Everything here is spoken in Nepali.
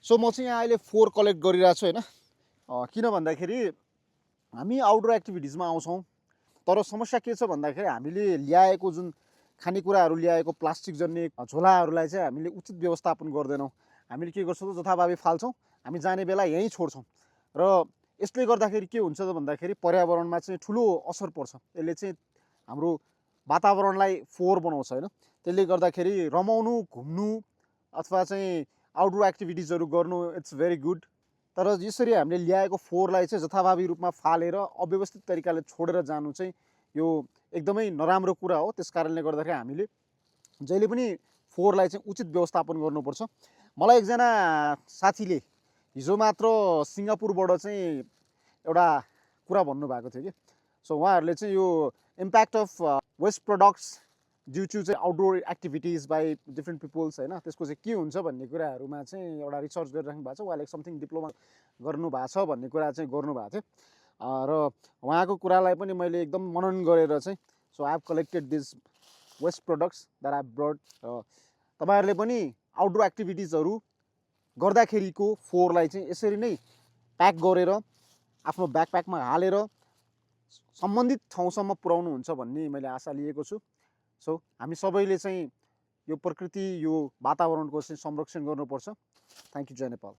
सो म चाहिँ यहाँ अहिले फोहोर कलेक्ट गरिरहेको छु होइन। किन भन्दाखेरि हामी आउटडोर एक्टिभिटिजमा आउँछौँ, तर समस्या के छ भन्दाखेरि हामीले ल्याएको जुन खानेकुराहरू ल्याएको प्लास्टिक जन्ने झोलाहरूलाई चाहिँ हामीले उचित व्यवस्थापन गर्दैनौँ। हामीले के गर्छौँ त जथाभावी फाल्छौँ, हामी जाने बेला यहीँ छोड्छौँ र यसले गर्दाखेरि के हुन्छ त भन्दाखेरि पर्यावरणमा चाहिँ ठुलो असर पर्छ। यसले चाहिँ हाम्रो वातावरणलाई फोहोर बनाउँछ होइन। त्यसले गर्दाखेरि रमाउनु, घुम्नु अथवा चाहिँ आउटडोर एक्टिभिटिजहरू गर्नु इट्स भेरी गुड। तर यसरी हामीले ल्याएको फोहोरलाई चाहिँ जथाभावी रूपमा फालेर अव्यवस्थित तरिकाले छोडेर जानु चाहिँ यो एकदमै नराम्रो कुरा हो। त्यस कारणले गर्दाखेरि हामीले जहिले पनि फोहोरलाई चाहिँ उचित व्यवस्थापन गर्नुपर्छ। मलाई एकजना साथीले हिजो मात्र सिङ्गापुरबाट चाहिँ एउटा कुरा भन्नुभएको थियो कि। सो उहाँहरूले चाहिँ यो impact of waste products due to चाहिँ outdoor activities by different peoples होइन, त्यसको चाहिँ के हुन्छ भन्ने कुराहरूमा चाहिँ एउटा रिसर्च गरिराख्नु भएको छ। उहाँले समथिङ डिप्लोमा गर्नुभएको छ भन्ने कुरा चाहिँ गर्नुभएको थियो र उहाँको कुरालाई पनि मैले एकदम मनन गरेर चाहिँ so I have collected this waste products that I brought. तपाईँहरूले पनि आउटडोर एक्टिभिटिजहरू गर्दाखेरिको फोहोरलाई चाहिँ यसरी नै प्याक गरेर आफ्नो ब्याकप्याकमा हालेर सम्बन्धित ठाउँसम्म पुर्याउनुहुन्छ भन्ने मैले आशा लिएको छु। सो हामी सबैले चाहिँ यो प्रकृति, यो वातावरणको चाहिँ संरक्षण गर्नुपर्छ। थ्याङ्क यू, जय नेपाल।